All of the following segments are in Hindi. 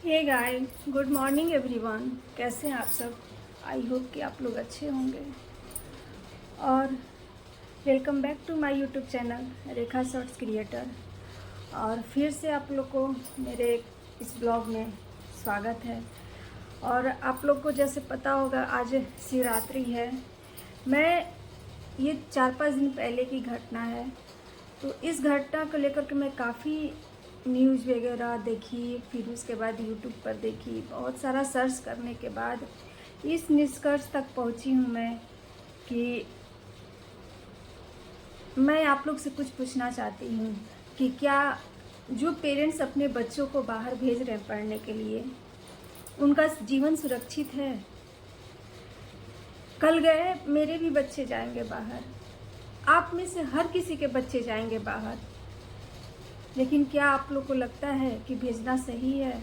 हे गाइस, गुड मॉर्निंग एवरीवन। कैसे हैं आप सब? आई होप कि आप लोग अच्छे होंगे। और welcome back to my YouTube channel Rekha shorts creator. और फिर से आप लोग को मेरे इस ब्लॉग में स्वागत है। और आप लोग को जैसे पता होगा आज शिवरात्रि है। ये 4-5 दिन पहले की घटना है। तो इस घटना को लेकर के मैं काफ़ी न्यूज़ वगैरह देखी, फिर उसके बाद यूट्यूब पर देखी, बहुत सारा सर्च करने के बाद इस निष्कर्ष तक पहुंची हूं मैं कि मैं आप लोग से कुछ पूछना चाहती हूं कि क्या जो पेरेंट्स अपने बच्चों को बाहर भेज रहे हैं पढ़ने के लिए, उनका जीवन सुरक्षित है? कल गए मेरे भी बच्चे जाएंगे बाहर, आप में से हर किसी के बच्चे जाएंगे बाहर, लेकिन क्या आप लोग को लगता है कि भेजना सही है?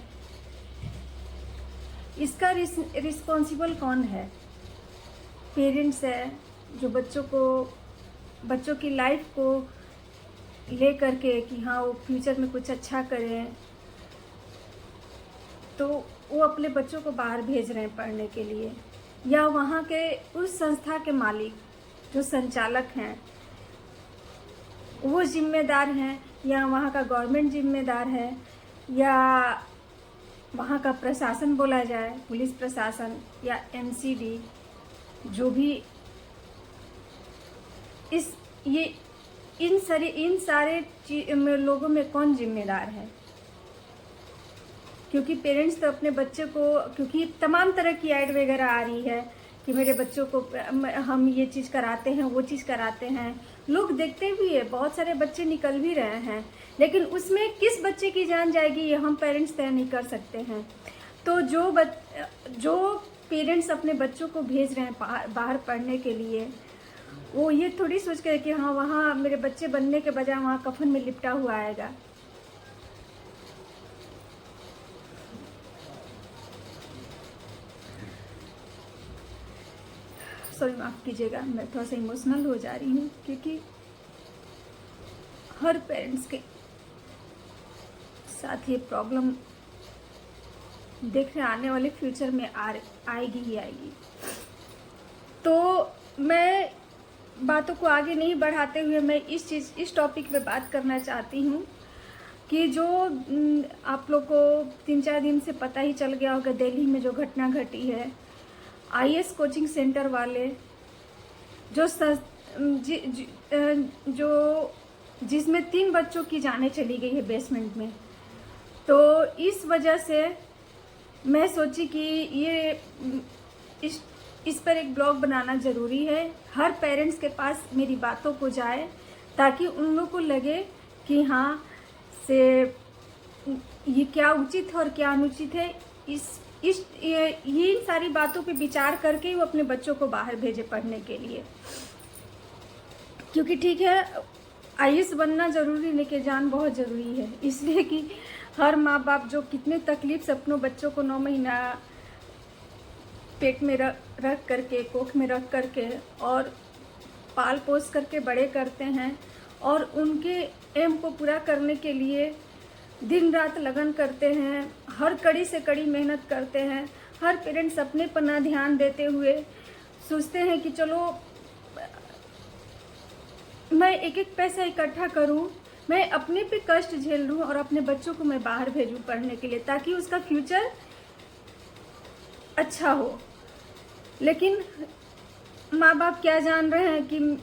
इसका रिस्पॉन्सिबल कौन है? पेरेंट्स है जो बच्चों की लाइफ को ले करके कि हाँ वो फ्यूचर में कुछ अच्छा करें, तो वो अपने बच्चों को बाहर भेज रहे हैं पढ़ने के लिए, या वहाँ के उस संस्था के मालिक जो संचालक हैं वो जिम्मेदार हैं, या वहाँ का गवर्नमेंट जिम्मेदार है, या वहाँ का प्रशासन बोला जाए, पुलिस प्रशासन या एमसीडी, जो भी इन सारे लोगों में कौन जिम्मेदार है? क्योंकि पेरेंट्स तो अपने बच्चे को, क्योंकि तमाम तरह की ऐड वगैरह आ रही है कि मेरे बच्चों को हम ये चीज़ कराते हैं, वो चीज़ कराते हैं, लोग देखते भी है, बहुत सारे बच्चे निकल भी रहे हैं, लेकिन उसमें किस बच्चे की जान जाएगी ये हम पेरेंट्स तय नहीं कर सकते हैं। तो जो पेरेंट्स अपने बच्चों को भेज रहे हैं बाहर पढ़ने के लिए, वो ये थोड़ी सोच कर कि हाँ वहाँ मेरे बच्चे बनने के बजाय वहाँ कफन में लिपटा हुआ आएगा। सॉरी, माफ़ कीजिएगा, मैं थोड़ा सा इमोशनल हो जा रही हूँ, क्योंकि हर पेरेंट्स के साथ ये प्रॉब्लम देखने आने वाले फ्यूचर में आएगी ही आएगी। तो मैं बातों को आगे नहीं बढ़ाते हुए मैं इस टॉपिक पे बात करना चाहती हूँ कि जो आप लोग को 3-4 दिन से पता ही चल गया होगा, दिल्ली में जो घटना घटी है, आईएएस कोचिंग सेंटर वाले जिसमें 3 बच्चों की जानें चली गई है बेसमेंट में। तो इस वजह से मैं सोची कि इस पर एक ब्लॉग बनाना ज़रूरी है, हर पेरेंट्स के पास मेरी बातों को जाए, ताकि उन लोग को लगे कि हाँ से ये क्या उचित है और क्या अनुचित है। ये इन सारी बातों पे विचार करके वो अपने बच्चों को बाहर भेजे पढ़ने के लिए। क्योंकि ठीक है, आईएएस बनना ज़रूरी, लेकिन जान बहुत ज़रूरी है, इसलिए कि हर माँ बाप जो कितने तकलीफ से अपनों बच्चों को 9 महीना पेट में रख करके, कोख में रख करके और पाल पोस करके बड़े करते हैं, और उनके एम को पूरा करने के लिए दिन रात लगन करते हैं, हर कड़ी से कड़ी मेहनत करते हैं। हर पेरेंट्स अपने पर ना ध्यान देते हुए सोचते हैं कि चलो मैं एक एक पैसा इकट्ठा करूं, मैं अपने पे कष्ट झेल लूं और अपने बच्चों को मैं बाहर भेजूं पढ़ने के लिए, ताकि उसका फ्यूचर अच्छा हो। लेकिन माँ बाप क्या जान रहे हैं कि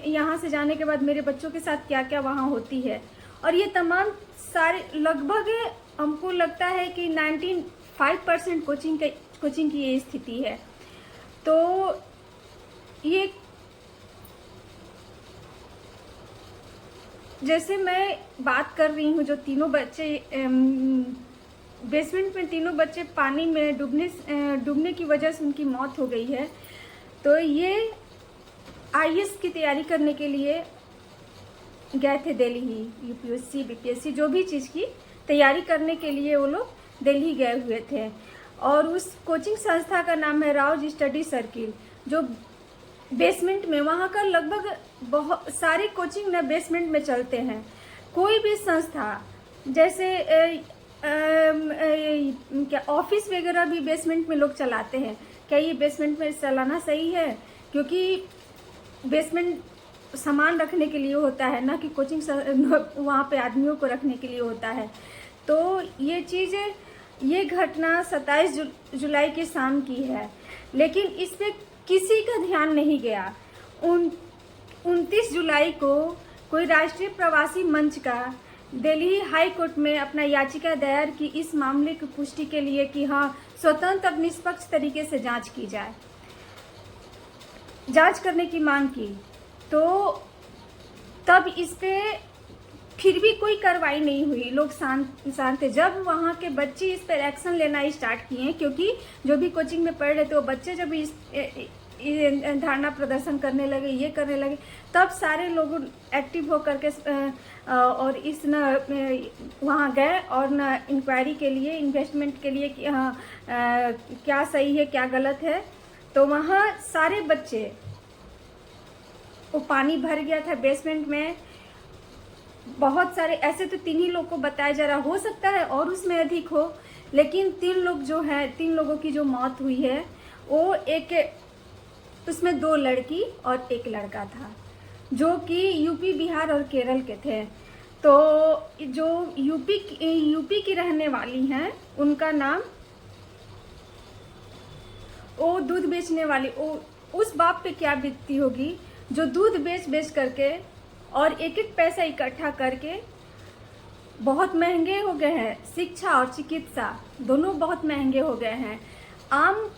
यहाँ से जाने के बाद मेरे बच्चों के साथ क्या क्या वहाँ होती है। और ये तमाम सारे लगभग हमको लगता है कि 95% कोचिंग की ये स्थिति है। तो ये जैसे मैं बात कर रही हूँ, जो तीनों बच्चे बेसमेंट में, तीनों बच्चे पानी में डूबने की वजह से उनकी मौत हो गई है। तो ये आईएएस की तैयारी करने के लिए गए थे दिल्ली, यूपीएससी बीपीएससी जो भी चीज़ की तैयारी करने के लिए वो लोग दिल्ली गए हुए थे। और उस कोचिंग संस्था का नाम है राउज स्टडी सर्किल, जो बेसमेंट में, वहाँ का लगभग बहुत सारे कोचिंग ना बेसमेंट में चलते हैं। कोई भी संस्था जैसे क्या ऑफिस वगैरह भी बेसमेंट में लोग चलाते हैं। क्या ये बेसमेंट में चलाना सही है? क्योंकि बेसमेंट सामान रखने के लिए होता है, ना कि कोचिंग वहाँ पे आदमियों को रखने के लिए होता है। तो ये चीज़, ये घटना 27 जुलाई की शाम की है, लेकिन इस पे किसी का ध्यान नहीं गया। 29 जुलाई को कोई राष्ट्रीय प्रवासी मंच का दिल्ली हाई कोर्ट में अपना याचिका दायर की इस मामले की पुष्टि के लिए कि हाँ, स्वतंत्र और निष्पक्ष तरीके से जांच की जाए, जांच करने की मांग की। तो तब इस पे फिर भी कोई कार्रवाई नहीं हुई, लोग शांत थे। जब वहाँ के बच्चे इस पर एक्शन लेना स्टार्ट किए, क्योंकि जो भी कोचिंग में पढ़ रहे थे वो बच्चे जब इस धरना प्रदर्शन करने लगे, ये करने लगे, तब सारे लोग एक्टिव होकर के और इस न वहाँ गए और न इंक्वायरी के लिए, इन्वेस्टमेंट के लिए कि हाँ क्या सही है क्या गलत है। तो वहाँ सारे बच्चे, वो पानी भर गया था बेसमेंट में। बहुत सारे ऐसे तो 3 ही लोग को बताया जा रहा, हो सकता है और उसमें अधिक हो, लेकिन 3 लोग जो है, 3 लोगों की जो मौत हुई है वो एक, उसमें 2 लड़की और 1 लड़का था, जो कि यूपी, बिहार और केरल के थे। तो जो यूपी की रहने वाली हैं, उनका नाम, वो दूध बेचने वाली, उस बाप पे क्या बीतती होगी जो दूध बेच करके और एक एक पैसा इकट्ठा करके, बहुत महंगे हो गए हैं, शिक्षा और चिकित्सा दोनों बहुत महंगे हो गए हैं। आम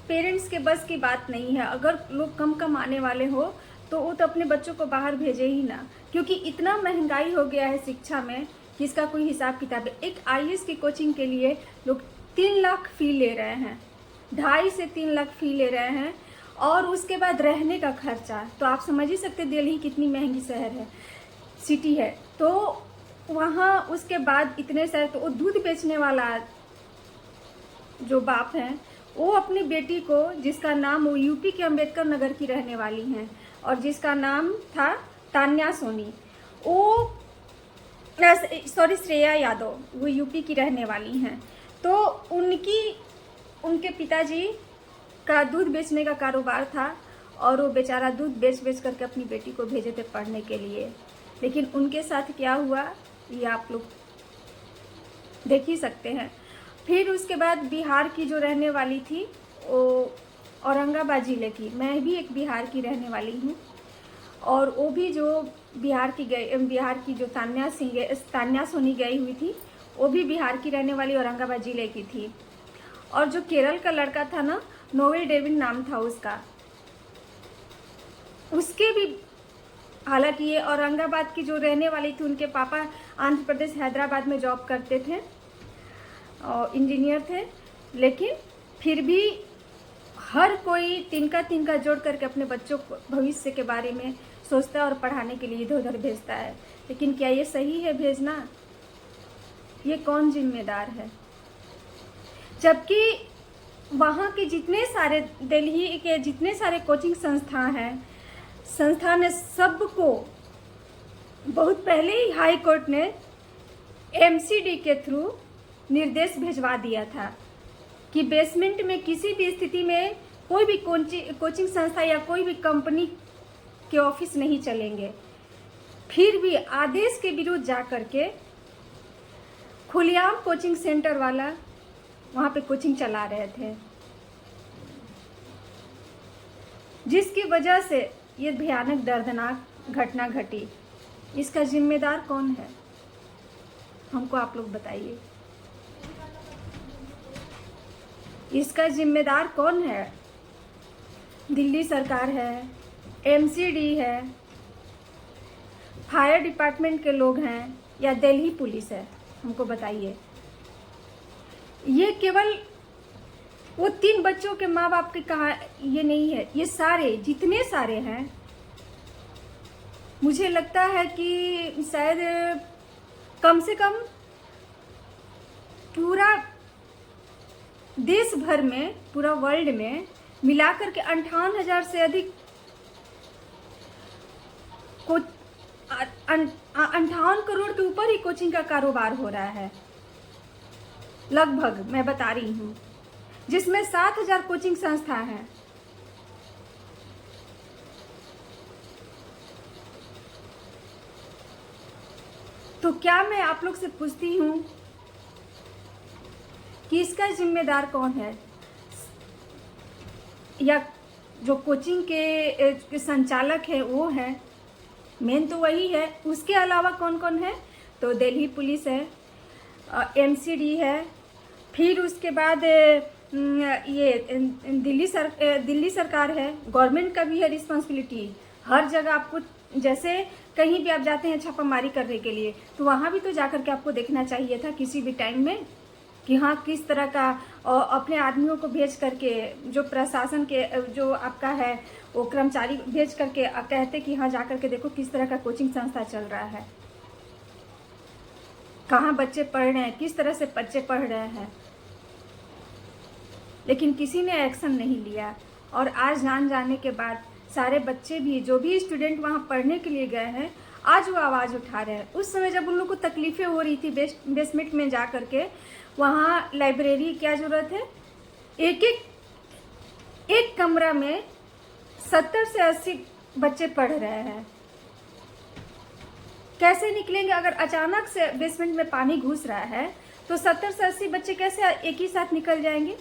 पेरेंट्स के बस की बात नहीं है। अगर लोग कम कमाने वाले हो तो वो तो अपने बच्चों को बाहर भेजे ही ना, क्योंकि इतना महंगाई हो गया है शिक्षा में कि इसका कोई हिसाब किताब है। एक IAS की कोचिंग के लिए लोग 3 लाख फी ले रहे हैं, 2.5 से 3 लाख फी ले रहे हैं, और उसके बाद रहने का खर्चा। तो आप समझ ही सकते दिल्ली कितनी महंगी शहर है, सिटी है। तो वहाँ उसके बाद इतने सारे, तो वो दूध बेचने वाला जो बाप है, वो अपनी बेटी को, जिसका नाम, वो यूपी के अंबेडकर नगर की रहने वाली हैं और जिसका नाम था तान्या सोनी, वो श्रेया यादव, वो यूपी की रहने वाली हैं। तो उनके पिताजी का दूध बेचने का कारोबार था और वो बेचारा दूध बेच करके अपनी बेटी को भेजे थे पढ़ने के लिए। लेकिन उनके साथ क्या हुआ ये आप लोग देख ही सकते हैं। फिर उसके बाद बिहार की जो रहने वाली थी, वो औरंगाबाद जिले की, मैं भी एक बिहार की रहने वाली हूँ, और वो भी जो बिहार की जो तान्या सोनी गई हुई थी, वो भी बिहार की रहने वाली औरंगाबाद जिले की थी। और जो केरल का लड़का था ना, नोवेल डेविड नाम था उसका, उसके भी, हालांकि ये औरंगाबाद की जो रहने वाली थी, उनके पापा आंध्र प्रदेश हैदराबाद में जॉब करते थे और इंजीनियर थे, लेकिन फिर भी हर कोई तिनका जोड़ करके अपने बच्चों को भविष्य के बारे में सोचता है और पढ़ाने के लिए इधर उधर भेजता है। लेकिन क्या ये सही है भेजना? ये कौन जिम्मेदार है? जबकि वहाँ के जितने सारे, दिल्ली के जितने सारे कोचिंग संस्था ने सबको बहुत पहले ही हाई कोर्ट ने MCD के थ्रू निर्देश भिजवा दिया था कि बेसमेंट में किसी भी स्थिति में कोई भी कोचिंग संस्था या कोई भी कंपनी के ऑफिस नहीं चलेंगे। फिर भी आदेश के विरुद्ध जा करके खुलेआम कोचिंग सेंटर वाला वहाँ पे कोचिंग चला रहे थे, जिसकी वजह से ये भयानक दर्दनाक घटना घटी। इसका जिम्मेदार कौन है? हमको आप लोग बताइए, इसका जिम्मेदार कौन है? दिल्ली सरकार है, MCD है, फायर डिपार्टमेंट के लोग हैं, या दिल्ली पुलिस है? हमको बताइए। ये केवल वो 3 बच्चों के माँ बाप के कहा ये नहीं है, ये सारे जितने सारे हैं, मुझे लगता है कि शायद कम से कम पूरा देश भर में, पूरा वर्ल्ड में मिलाकर के 58,000 से अधिक को 58 करोड़ के ऊपर ही कोचिंग का कारोबार हो रहा है। लगभग मैं बता रही हूँ, जिसमें 7,000 कोचिंग संस्था है। तो क्या मैं आप लोग से पूछती हूँ कि इसका जिम्मेदार कौन है, या जो कोचिंग के संचालक है वो है, मेन तो वही है। उसके अलावा कौन कौन है, तो दिल्ली पुलिस है, एमसीडी है, फिर उसके बाद ये दिल्ली सरकार है। गवर्नमेंट का भी है रिस्पॉन्सिबिलिटी। हर जगह आपको, जैसे कहीं भी आप जाते हैं छापामारी करने के लिए, तो वहाँ भी तो जाकर के आपको देखना चाहिए था किसी भी टाइम में कि हाँ किस तरह का, अपने आदमियों को भेज करके, जो प्रशासन के जो आपका है वो कर्मचारी भेज करके कहते कि हाँ जा करके देखो किस तरह का कोचिंग संस्था चल रहा है, कहाँ बच्चे पढ़ रहे हैं, किस तरह से बच्चे पढ़ रहे हैं। लेकिन किसी ने एक्शन नहीं लिया। और आज जान जाने के बाद सारे बच्चे भी, जो भी स्टूडेंट वहाँ पढ़ने के लिए गए हैं, आज वो आवाज़ उठा रहे हैं। उस समय जब उन लोग को तकलीफ़ें हो रही थी बेसमेंट में जा करके, वहाँ लाइब्रेरी क्या ज़रूरत है, एक कमरा में 70 से 80 बच्चे पढ़ रहे हैं। कैसे निकलेंगे? अगर अचानक से बेसमेंट में पानी घुस रहा है तो 70 से 80 बच्चे कैसे एक ही साथ निकल जाएंगे?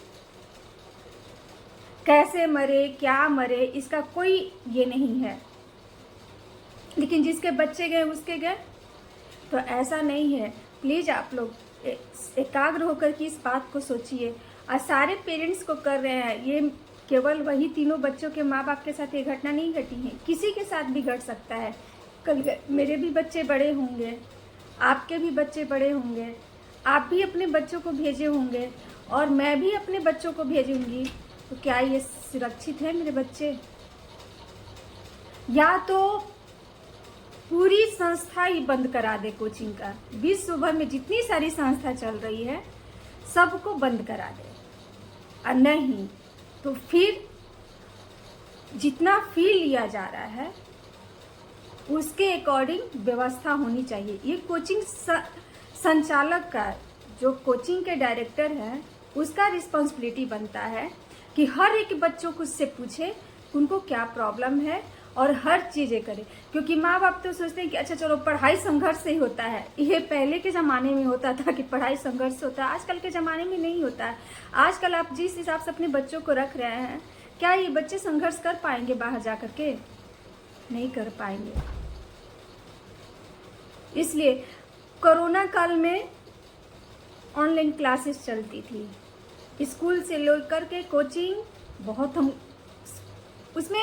कैसे मरे, क्या मरे, इसका कोई ये नहीं है। लेकिन जिसके बच्चे गए उसके गए। तो ऐसा नहीं है। प्लीज़ आप लोग एकाग्र होकर के इस बात को सोचिए। और सारे पेरेंट्स को कर रहे हैं, ये केवल वही तीनों बच्चों के माँ बाप के साथ ये घटना नहीं घटी है, किसी के साथ भी घट सकता है। कल मेरे भी बच्चे बड़े होंगे, आपके भी बच्चे बड़े होंगे, आप भी अपने बच्चों को भेजे होंगे और मैं भी अपने बच्चों को भेजूंगी। तो क्या ये सुरक्षित है मेरे बच्चे? या तो पूरी संस्था ही बंद करा दे कोचिंग का, विश्व भर में जितनी सारी संस्था चल रही है सबको बंद करा दे। और नहीं तो फिर जितना फी लिया जा रहा है उसके अकॉर्डिंग व्यवस्था होनी चाहिए। ये कोचिंग संचालक का, जो कोचिंग के डायरेक्टर है, उसका रिस्पॉन्सिबिलिटी बनता है कि हर एक बच्चों को उससे पूछे उनको क्या प्रॉब्लम है और हर चीज़ें करे। क्योंकि माँ बाप तो सोचते हैं कि अच्छा चलो पढ़ाई संघर्ष से ही होता है। ये पहले के ज़माने में होता था कि पढ़ाई संघर्ष से होता है, आजकल के ज़माने में नहीं होता है। आजकल आप जिस हिसाब से अपने बच्चों को रख रहे हैं, क्या ये बच्चे संघर्ष कर पाएंगे? बाहर जा कर के नहीं कर पाएंगे। इसलिए कोरोना काल में ऑनलाइन क्लासेस चलती थी, स्कूल से लेकर के कोचिंग, बहुत हम उसमें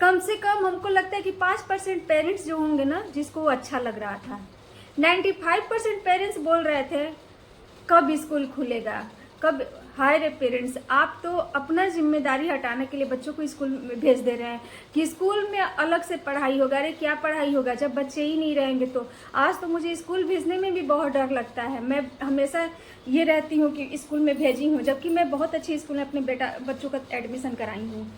कम से कम हमको लगता है कि 5% पेरेंट्स जो होंगे ना जिसको अच्छा लग रहा था। 95% पेरेंट्स बोल रहे थे कब स्कूल खुलेगा, कब। हाय रे पेरेंट्स, आप तो अपना जिम्मेदारी हटाने के लिए बच्चों को स्कूल में भेज दे रहे हैं कि स्कूल में अलग से पढ़ाई होगा। अरे क्या पढ़ाई होगा जब बच्चे ही नहीं रहेंगे? तो आज तो मुझे स्कूल भेजने में भी बहुत डर लगता है। मैं हमेशा ये रहती हूँ कि स्कूल में भेजी हूँ, जबकि मैं बहुत अच्छी स्कूल में अपने बच्चों का एडमिशन कराई हूँ।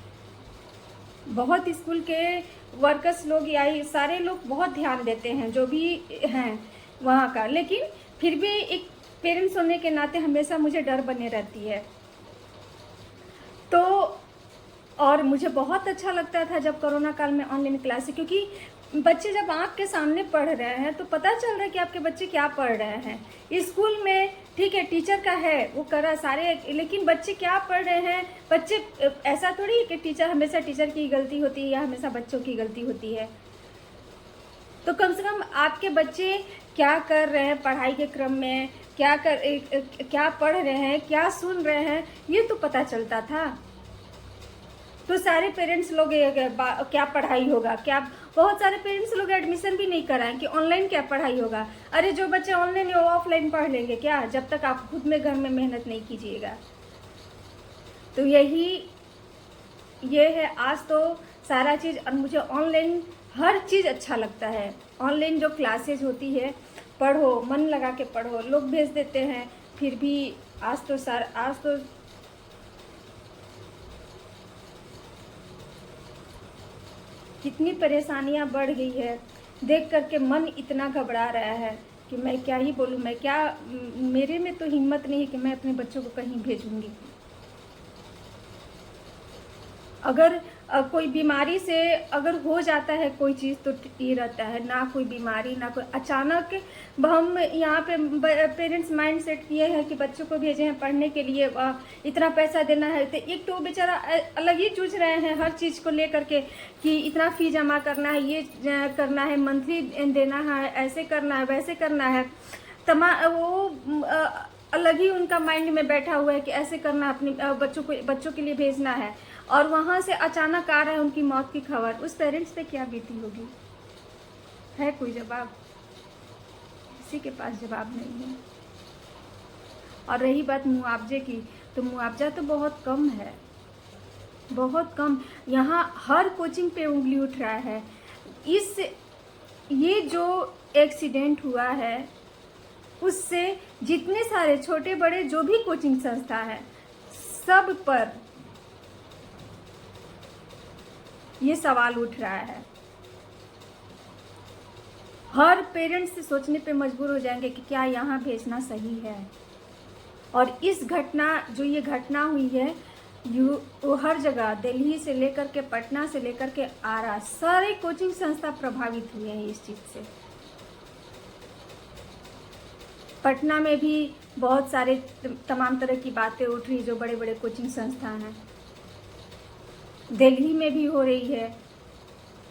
बहुत स्कूल के वर्कर्स लोग या सारे लोग बहुत ध्यान देते हैं जो भी हैं वहाँ का, लेकिन फिर भी एक पेरेंट्स होने के नाते हमेशा मुझे डर बने रहती है। तो और मुझे बहुत अच्छा लगता था जब कोरोना काल में ऑनलाइन क्लास, क्योंकि बच्चे जब आँख के सामने पढ़ रहे हैं तो पता चल रहा है कि आपके बच्चे क्या पढ़ रहे हैं। स्कूल में ठीक है टीचर का है वो करा सारे, लेकिन बच्चे क्या पढ़ रहे हैं? बच्चे, ऐसा थोड़ी है कि टीचर हमेशा टीचर की गलती होती है या हमेशा बच्चों की गलती होती है। तो कम से कम आपके बच्चे क्या कर रहे हैं पढ़ाई के क्रम में, क्या पढ़ रहे हैं, क्या सुन रहे हैं, ये तो पता चलता था। तो सारे पेरेंट्स लोग क्या पढ़ाई होगा, क्या बहुत सारे पेरेंट्स लोग एडमिशन भी नहीं कराएं कि ऑनलाइन क्या पढ़ाई होगा। अरे जो बच्चे ऑनलाइन या ऑफलाइन पढ़ लेंगे क्या, जब तक आप खुद में घर में मेहनत नहीं कीजिएगा। तो ये है आज तो सारा चीज़। और मुझे ऑनलाइन हर चीज़ अच्छा लगता है। ऑनलाइन जो क्लासेज होती है, पढ़ो, मन लगा के पढ़ो, लोग भेज देते हैं, फिर भी आज तो कितनी परेशानियां बढ़ गई है, देख करके मन इतना घबरा रहा है कि मैं क्या ही बोलूँ, मैं क्या, मेरे में तो हिम्मत नहीं है कि मैं अपने बच्चों को कहीं भेजूँगी। अगर कोई बीमारी से अगर हो जाता है कोई चीज़ तो ये रहता है, ना कोई बीमारी ना कोई अचानक। हम यहाँ पे पेरेंट्स माइंड सेट किए हैं कि बच्चों को भेजे हैं पढ़ने के लिए, इतना पैसा देना है, तो एक तो बेचारा अलग ही जूझ रहे हैं हर चीज़ को लेकर के कि इतना फ़ी जमा करना है, ये करना है, मंथली देना है, ऐसे करना है, वैसे करना है। वो अलग ही उनका माइंड में बैठा हुआ है कि ऐसे करना, अपने बच्चों के लिए भेजना है, और वहाँ से अचानक आ रहा है उनकी मौत की खबर। उस पेरेंट्स पे क्या बीती होगी? है कोई जवाब? किसी के पास जवाब नहीं है। और रही बात मुआवजे की, तो मुआवजा तो बहुत कम है, बहुत कम। यहाँ हर कोचिंग पे उंगली उठ रहा है। ये जो एक्सीडेंट हुआ है उससे जितने सारे छोटे बड़े जो भी कोचिंग संस्था है, सब पर ये सवाल उठ रहा है। हर पेरेंट्स से सोचने पे मजबूर हो जाएंगे कि क्या यहाँ भेजना सही है। और इस घटना, जो ये घटना हुई है, वो हर जगह, दिल्ली से लेकर के पटना से लेकर के आरा, सारे कोचिंग संस्था प्रभावित हुए हैं इस चीज से। पटना में भी बहुत सारे तमाम तरह की बातें उठ रही जो बड़े बड़े कोचिंग संस्थान हैं। दिल्ली में भी हो रही है।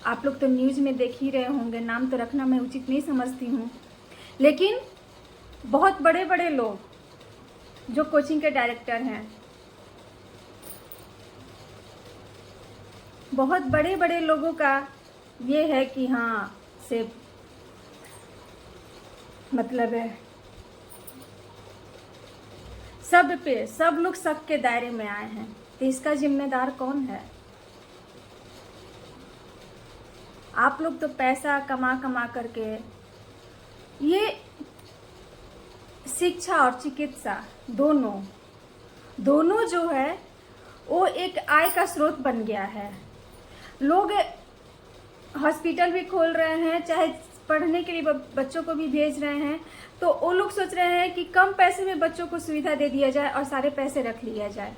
आप लोग तो न्यूज़ में देख ही रहे होंगे, नाम तो रखना मैं उचित नहीं समझती हूँ, लेकिन बहुत बड़े बड़े लोग जो कोचिंग के डायरेक्टर हैं, बहुत बड़े बड़े लोगों का ये है कि हाँ से मतलब है, सब पे सब लोग शक के दायरे में आए हैं। तो इसका जिम्मेदार कौन है? आप लोग तो पैसा कमा कमा करके, ये शिक्षा और चिकित्सा दोनों जो है वो एक आय का स्रोत बन गया है। लोग हॉस्पिटल भी खोल रहे हैं, चाहे पढ़ने के लिए बच्चों को भी भेज रहे हैं, तो वो लोग सोच रहे हैं कि कम पैसे में बच्चों को सुविधा दे दिया जाए और सारे पैसे रख लिया जाए।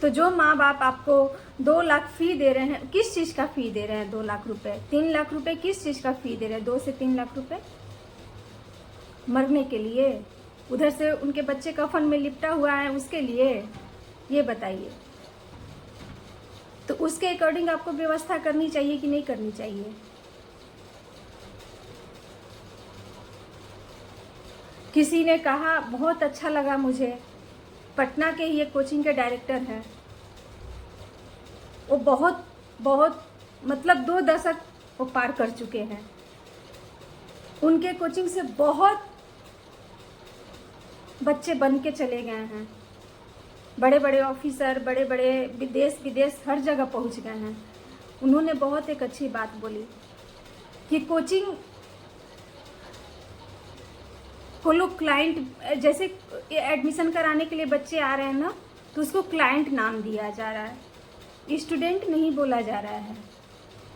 तो जो माँ बाप आपको 2 लाख फी दे रहे हैं, किस चीज का फी दे रहे हैं? 2 लाख रुपए, 3 लाख रुपए किस चीज का फी दे रहे हैं? 2 से 3 लाख रुपए मरने के लिए, उधर से उनके बच्चे कफन में लिपटा हुआ है उसके लिए, ये बताइए। तो उसके अकॉर्डिंग आपको व्यवस्था करनी चाहिए कि नहीं करनी चाहिए? किसी ने कहा, बहुत अच्छा लगा मुझे, पटना के ही एक कोचिंग के डायरेक्टर हैं, वो बहुत मतलब 2 दशक वो पार कर चुके हैं। उनके कोचिंग से बहुत बच्चे बन के चले गए हैं, बड़े बड़े ऑफिसर, बड़े बड़े देश विदेश हर जगह पहुंच गए हैं। उन्होंने बहुत एक अच्छी बात बोली कि कोचिंग को लोग क्लाइंट, जैसे एडमिशन कराने के लिए बच्चे आ रहे हैं ना, तो उसको क्लाइंट नाम दिया जा रहा है, स्टूडेंट नहीं बोला जा रहा है।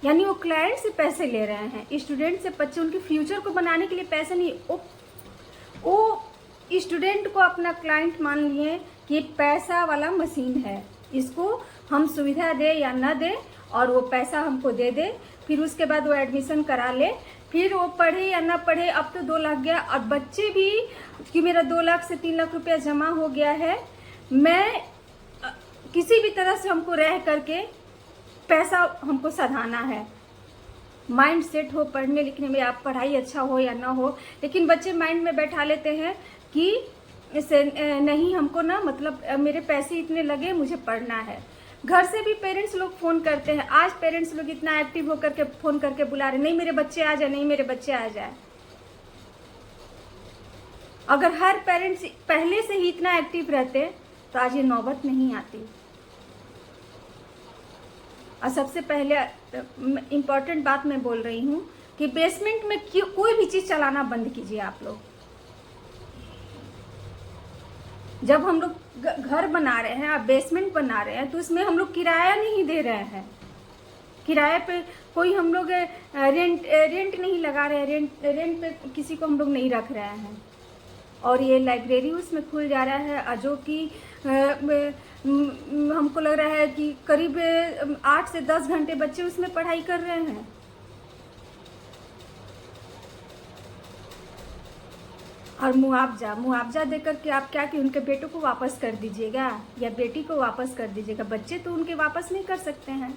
यानी वो क्लाइंट से पैसे ले रहे हैं, स्टूडेंट से बच्चे उनके फ्यूचर को बनाने के लिए पैसे नहीं, वो स्टूडेंट को अपना क्लाइंट मान लिए कि पैसा वाला मशीन है, इसको हम सुविधा दे या ना दे और वो पैसा हमको दे दे, फिर उसके बाद वो एडमिशन करा ले, फिर वो पढ़े या ना पढ़े। अब तो 2 लाख गया, और बच्चे भी कि मेरा 2 लाख से 3 लाख रुपया जमा हो गया है, मैं किसी भी तरह से हमको रह करके पैसा हमको सधाना है। माइंड सेट हो पढ़ने लिखने में, आप पढ़ाई अच्छा हो या ना हो, लेकिन बच्चे माइंड में बैठा लेते हैं कि इसे नहीं, हमको ना मतलब मेरे पैसे इतने लगे, मुझे पढ़ना है। घर से भी पेरेंट्स लोग फ़ोन करते हैं, आज पेरेंट्स लोग इतना एक्टिव होकर के फ़ोन करके बुला रहे, नहीं मेरे बच्चे आ जाए, नहीं मेरे बच्चे आ जाए। अगर हर पेरेंट्स पहले से ही इतना एक्टिव रहते तो आज ये नौबत नहीं आती। और सबसे पहले इम्पॉर्टेंट बात मैं बोल रही हूँ कि बेसमेंट में कोई भी चीज़ चलाना बंद कीजिए आप लोग। जब हम लोग घर बना रहे हैं और बेसमेंट बना रहे हैं, तो उसमें हम लोग किराया नहीं दे रहे हैं, किराए पे कोई हम लोग रेंट नहीं लगा रहे, रेंट पे किसी को हम लोग नहीं रख रहे हैं। और ये लाइब्रेरी उसमें खुल जा रहा है, जो कि हमको लग रहा है कि करीब 8 से 10 घंटे बच्चे उसमें पढ़ाई कर रहे हैं। और मुआवजा देकर के आप क्या कि उनके बेटों को वापस कर दीजिएगा या बेटी को वापस कर दीजिएगा। बच्चे तो उनके वापस नहीं कर सकते हैं,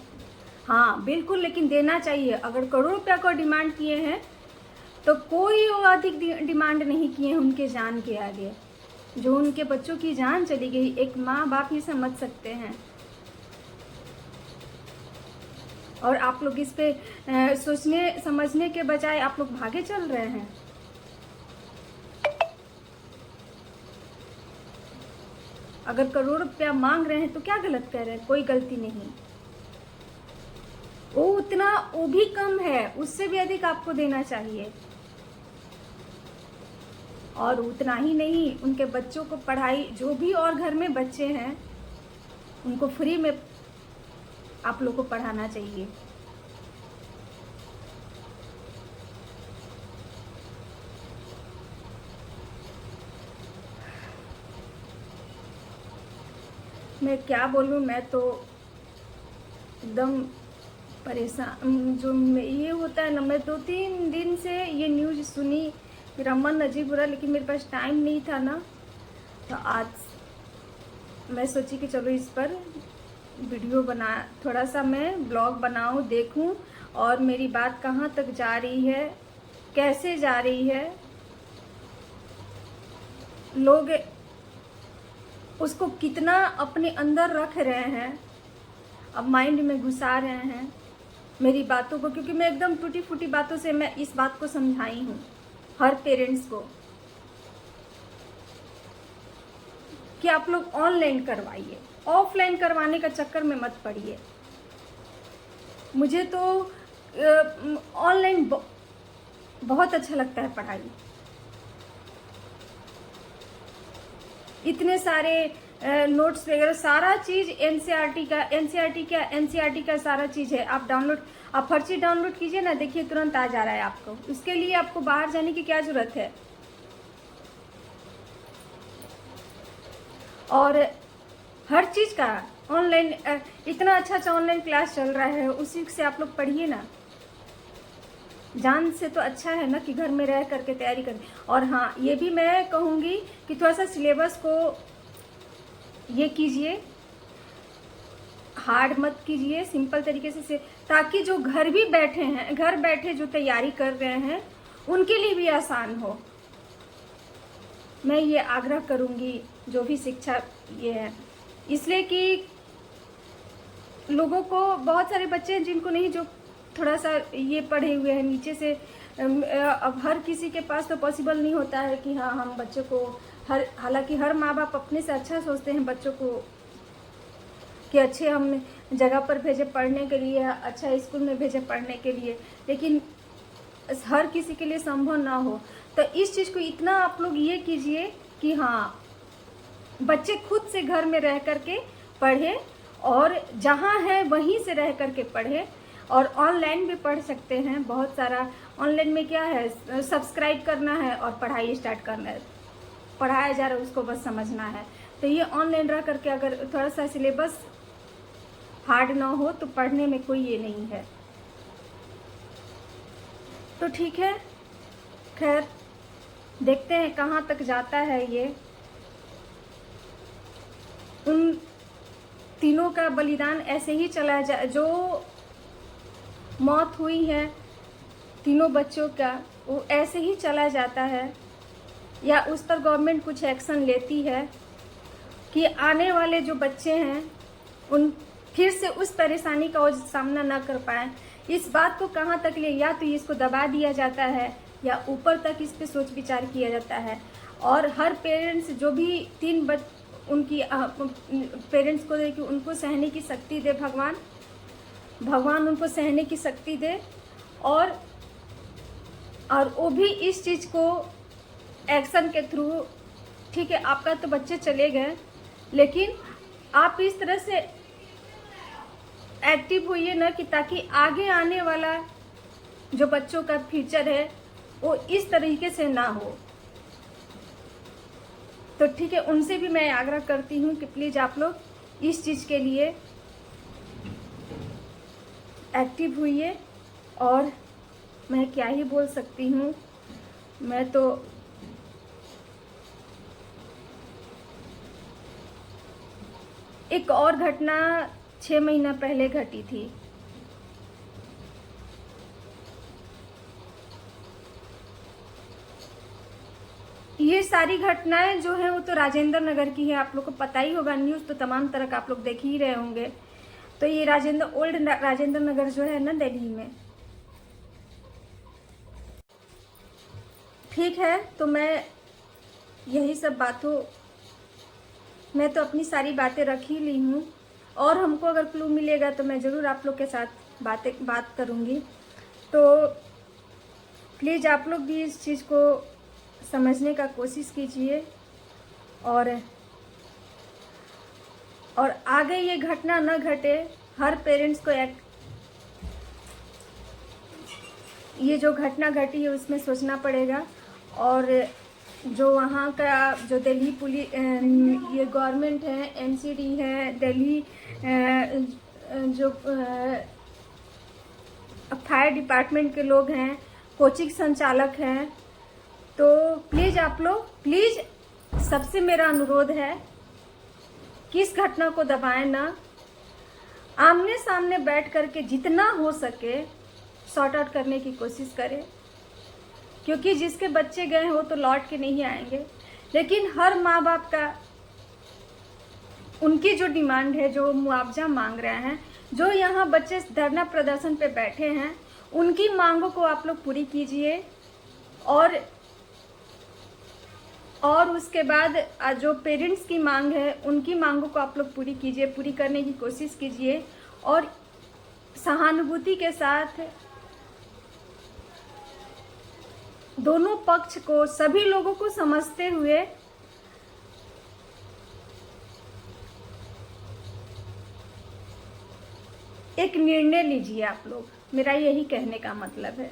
हाँ बिल्कुल, लेकिन देना चाहिए। अगर करोड़ रुपया को डिमांड किए हैं तो कोई अधिक डिमांड नहीं किए हैं उनके जान के आगे। जो उनके बच्चों की जान चली गई, एक माँ बाप ही समझ सकते हैं। और आप लोग इस पे सोचने समझने के बजाय आप लोग भागे चल रहे हैं। अगर करोड़ रुपया मांग रहे हैं तो क्या गलत कर रहे हैं? कोई गलती नहीं। वो भी कम है, उससे भी अधिक आपको देना चाहिए। और उतना ही नहीं, उनके बच्चों को पढ़ाई, जो भी और घर में बच्चे हैं उनको फ्री में आप लोग को पढ़ाना चाहिए। मैं क्या बोलूँ, मैं तो एकदम परेशान। जो ये होता है ना, मैं 2-3 दिन से ये न्यूज़ सुनी, मेरा मन अजीब हो रहा, लेकिन मेरे पास टाइम नहीं था ना, तो आज मैं सोची कि चलो इस पर वीडियो बना, थोड़ा सा मैं ब्लॉग बनाऊं, देखूं और मेरी बात कहाँ तक जा रही है, कैसे जा रही है, लोग उसको कितना अपने अंदर रख रहे हैं, अब माइंड में घुसा रहे हैं मेरी बातों को। क्योंकि मैं एकदम टूटी फूटी बातों से मैं इस बात को समझाई हूँ हर पेरेंट्स को कि आप लोग ऑनलाइन करवाइए, ऑफलाइन करवाने का चक्कर में मत पड़िए। मुझे तो ऑनलाइन बहुत अच्छा लगता है पढ़ाई। इतने सारे नोट्स वगैरह सारा चीज़ एनसीईआरटी का सारा चीज़ है। आप हर चीज़ डाउनलोड कीजिए ना, देखिए तुरंत आ जा रहा है आपको। उसके लिए आपको बाहर जाने की क्या ज़रूरत है। और हर चीज़ का ऑनलाइन, इतना अच्छा ऑनलाइन क्लास चल रहा है, उसी से आप लोग पढ़िए ना। जान से तो अच्छा है ना कि घर में रह करके तैयारी करें। और हाँ, ये भी मैं कहूँगी कि थोड़ा सा सिलेबस को ये कीजिए, हार्ड मत कीजिए, सिंपल तरीके से, ताकि जो घर भी बैठे हैं, घर बैठे जो तैयारी कर रहे हैं उनके लिए भी आसान हो। मैं ये आग्रह करूँगी जो भी शिक्षा ये है, इसलिए कि लोगों को, बहुत सारे बच्चे हैं जिनको नहीं, जो थोड़ा सा ये पढ़े हुए हैं नीचे से। अब हर किसी के पास तो पॉसिबल नहीं होता है कि हाँ हम बच्चों को हालांकि हर माँ बाप अपने से अच्छा सोचते हैं बच्चों को कि अच्छे हम जगह पर भेजे पढ़ने के लिए, अच्छा स्कूल में भेजे पढ़ने के लिए, लेकिन हर किसी के लिए संभव ना हो। तो इस चीज़ को इतना आप लोग ये कीजिए कि हाँ बच्चे खुद से घर में रह करके पढ़े, और जहाँ है वहीं से रह करके पढ़े। और ऑनलाइन भी पढ़ सकते हैं, बहुत सारा ऑनलाइन में क्या है, सब्सक्राइब करना है और पढ़ाई स्टार्ट करना है। पढ़ाया जा रहा है उसको बस समझना है। तो ये ऑनलाइन रह करके अगर थोड़ा सा सिलेबस हार्ड ना हो तो पढ़ने में कोई ये नहीं है। तो ठीक है, खैर देखते हैं कहाँ तक जाता है ये। उन तीनों का बलिदान ऐसे ही चला जा, जो मौत हुई है तीनों बच्चों का, वो ऐसे ही चला जाता है, या उस पर गवर्नमेंट कुछ एक्शन लेती है कि आने वाले जो बच्चे हैं उन फिर से उस परेशानी का सामना ना कर पाएँ। इस बात को कहाँ तक ले, या तो इसको दबा दिया जाता है या ऊपर तक इस पे सोच विचार किया जाता है। और हर पेरेंट्स जो भी उनकी पेरेंट्स को दे कि उनको सहने की शक्ति दे, भगवान उनको सहने की शक्ति दे। और वो भी इस चीज़ को एक्शन के थ्रू, ठीक है आपका तो बच्चे चले गए, लेकिन आप इस तरह से एक्टिव होइए ना, कि ताकि आगे आने वाला जो बच्चों का फ्यूचर है वो इस तरीके से ना हो। तो ठीक है, उनसे भी मैं आग्रह करती हूँ कि प्लीज़ आप लोग इस चीज़ के लिए एक्टिव हुइए। और मैं क्या ही बोल सकती हूँ, मैं तो एक और घटना 6 महीना पहले घटी थी। ये सारी घटनाएं जो हैं वो तो राजेंद्र नगर की है, आप लोग को पता ही होगा, न्यूज़ तो तमाम तरह का आप लोग देख ही रहे होंगे। तो ये ओल्ड राजेंद्र नगर जो है ना दिल्ली में, ठीक है। तो मैं यही सब बातों, मैं तो अपनी सारी बातें रख ही ली हूँ, और हमको अगर क्लू मिलेगा तो मैं ज़रूर आप लोग के साथ बात करूँगी। तो प्लीज़ आप लोग भी इस चीज़ को समझने का कोशिश कीजिए, और आगे ये घटना न घटे। हर पेरेंट्स को ये जो घटना घटी है उसमें सोचना पड़ेगा। और जो वहाँ का जो दिल्ली पुलिस, ये गवर्नमेंट है, एमसीडी है, दिल्ली जो फायर डिपार्टमेंट के लोग हैं, कोचिंग संचालक हैं, तो प्लीज़ आप लोग, प्लीज़ सबसे मेरा अनुरोध है कि इस घटना को दबाएं ना, आमने सामने बैठ करके जितना हो सके सॉर्ट आउट करने की कोशिश करें। क्योंकि जिसके बच्चे गए हैं वो तो लौट के नहीं आएंगे, लेकिन हर माँ बाप का, उनकी जो डिमांड है, जो मुआवजा मांग रहे हैं, जो यहाँ बच्चे धरना प्रदर्शन पे बैठे हैं, उनकी मांगों को आप लोग पूरी कीजिए। और उसके बाद जो पेरेंट्स की मांग है उनकी मांगों को आप लोग पूरी कीजिए, पूरी करने की कोशिश कीजिए। और सहानुभूति के साथ दोनों पक्ष को, सभी लोगों को समझते हुए एक निर्णय लीजिए आप लोग, मेरा यही कहने का मतलब है।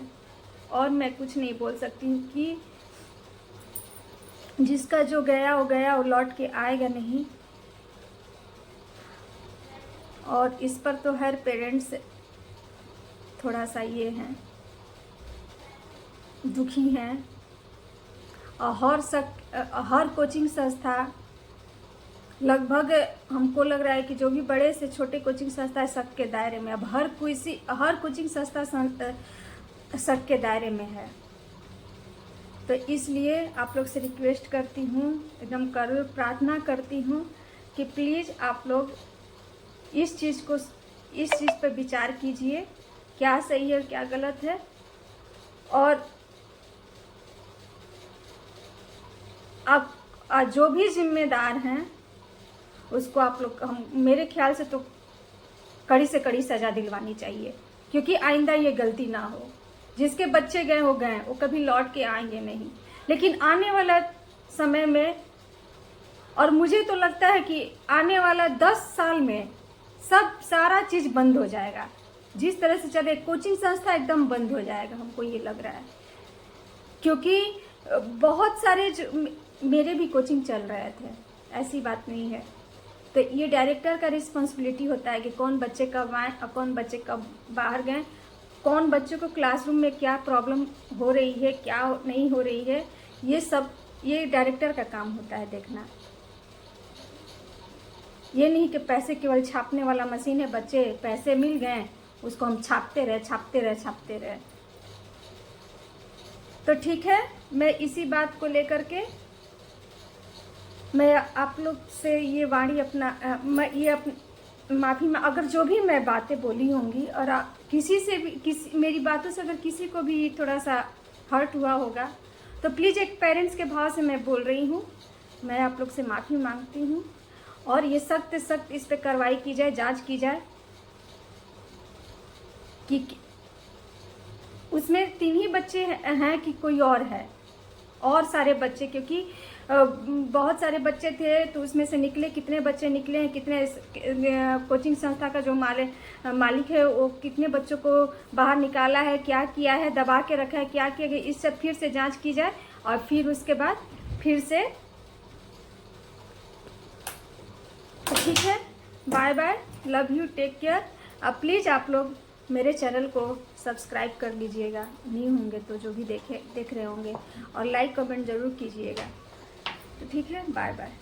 और मैं कुछ नहीं बोल सकती हूँ कि जिसका जो गया वो लौट के आएगा नहीं। और इस पर तो हर पेरेंट्स थोड़ा सा ये हैं, दुखी हैं। और हर कोचिंग संस्था, लगभग हमको लग रहा है कि जो भी बड़े से छोटे कोचिंग संस्था है सबके दायरे में, अब हर कोचिंग संस्था सबके दायरे में है। तो इसलिए आप लोग से रिक्वेस्ट करती हूँ, एकदम करुण प्रार्थना करती हूँ कि प्लीज़ आप लोग इस चीज़ पर विचार कीजिए, क्या सही है और क्या गलत है। और अब जो भी जिम्मेदार हैं उसको आप लोग, मेरे ख्याल से तो कड़ी से कड़ी सज़ा दिलवानी चाहिए, क्योंकि आइंदा ये गलती ना हो। जिसके बच्चे गए वो गए, वो कभी लौट के आएंगे नहीं। लेकिन आने वाला समय में, और मुझे तो लगता है कि आने वाला 10 साल में सारा चीज़ बंद हो जाएगा। जिस तरह से चले कोचिंग संस्था एकदम बंद हो जाएगा, हमको ये लग रहा है। क्योंकि बहुत सारे मेरे भी कोचिंग चल रहे थे, ऐसी बात नहीं है। तो ये डायरेक्टर का रिस्पॉन्सिबिलिटी होता है कि कौन बच्चे कब आए और कौन बच्चे कब बाहर गए, कौन बच्चों को क्लासरूम में क्या प्रॉब्लम हो रही है, क्या नहीं हो रही है, ये डायरेक्टर का काम होता है देखना। ये नहीं कि पैसे केवल छापने वाला मशीन है, बच्चे पैसे मिल गए उसको हम छापते रहे। तो ठीक है, मैं इसी बात को लेकर के मैं आप लोग से ये वाणी माफ़ी में, अगर जो भी मैं बातें बोली होंगी और किसी से भी मेरी बातों से अगर किसी को भी थोड़ा सा हर्ट हुआ होगा, तो प्लीज़ एक पेरेंट्स के भाव से मैं बोल रही हूँ, मैं आप लोग से माफ़ी मांगती हूँ। और ये सख्त इस पर कार्रवाई की जाए, जांच की जाए कि उसमें 3 ही बच्चे हैं कि कोई और है। और सारे बच्चे, क्योंकि बहुत सारे बच्चे थे तो उसमें से निकले, कितने बच्चे निकले हैं, कितने कोचिंग संस्था का जो मालिक है वो कितने बच्चों को बाहर निकाला है, क्या किया है, दबा के रखा है, क्या किया गया, इस सब फिर से जांच की जाए और फिर उसके बाद फिर से। तो ठीक है, bye bye, love you, take care. अब प्लीज़ आप लोग मेरे चैनल को सब्सक्राइब कर लीजिएगा, नहीं होंगे तो जो भी देख रहे होंगे, और लाइक कमेंट ज़रूर कीजिएगा। तो ठीक है, बाय बाय।